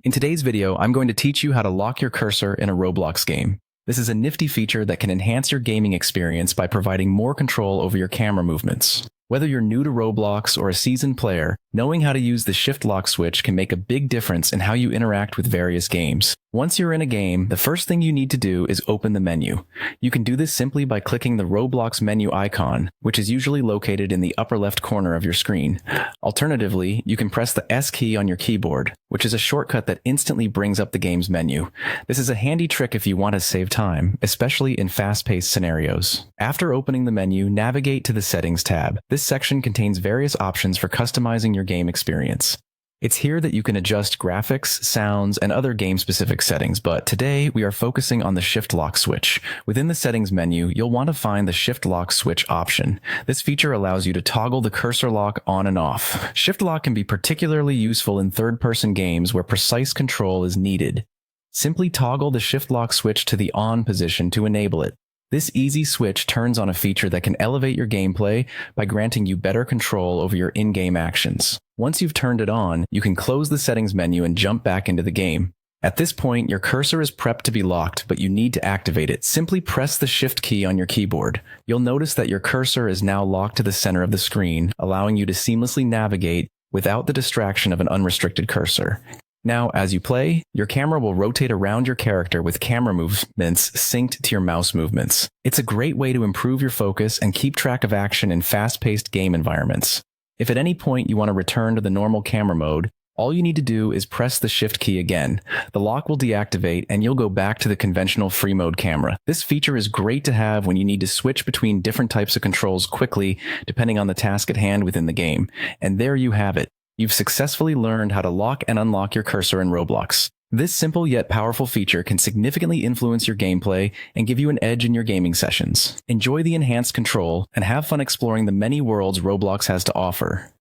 In today's video, I'm going to teach you how to lock your cursor in a Roblox game. This is a nifty feature that can enhance your gaming experience by providing more control over your camera movements. Whether you're new to Roblox or a seasoned player, knowing how to use the shift lock switch can make a big difference in how you interact with various games. Once you're in a game, the first thing you need to do is open the menu. You can do this simply by clicking the Roblox menu icon, which is usually located in the upper left corner of your screen. Alternatively, you can press the S key on your keyboard, which is a shortcut that instantly brings up the game's menu. This is a handy trick if you want to save time, especially in fast-paced scenarios. After opening the menu, navigate to the Settings tab. This section contains various options for customizing your game experience. It's here that you can adjust graphics, sounds, and other game-specific settings, but today we are focusing on the Shift Lock switch. Within the Settings menu, you'll want to find the Shift Lock switch option. This feature allows you to toggle the cursor lock on and off. Shift Lock can be particularly useful in third-person games where precise control is needed. Simply toggle the Shift Lock switch to the on position to enable it. This easy switch turns on a feature that can elevate your gameplay by granting you better control over your in-game actions. Once you've turned it on, you can close the settings menu and jump back into the game. At this point, your cursor is prepped to be locked, but you need to activate it. Simply press the Shift key on your keyboard. You'll notice that your cursor is now locked to the center of the screen, allowing you to seamlessly navigate without the distraction of an unrestricted cursor. Now, as you play, your camera will rotate around your character with camera movements synced to your mouse movements. It's a great way to improve your focus and keep track of action in fast-paced game environments. If at any point you want to return to the normal camera mode, all you need to do is press the Shift key again. The lock will deactivate and you'll go back to the conventional free mode camera. This feature is great to have when you need to switch between different types of controls quickly, depending on the task at hand within the game. And there you have it. You've successfully learned how to lock and unlock your cursor in Roblox. This simple yet powerful feature can significantly influence your gameplay and give you an edge in your gaming sessions. Enjoy the enhanced control and have fun exploring the many worlds Roblox has to offer.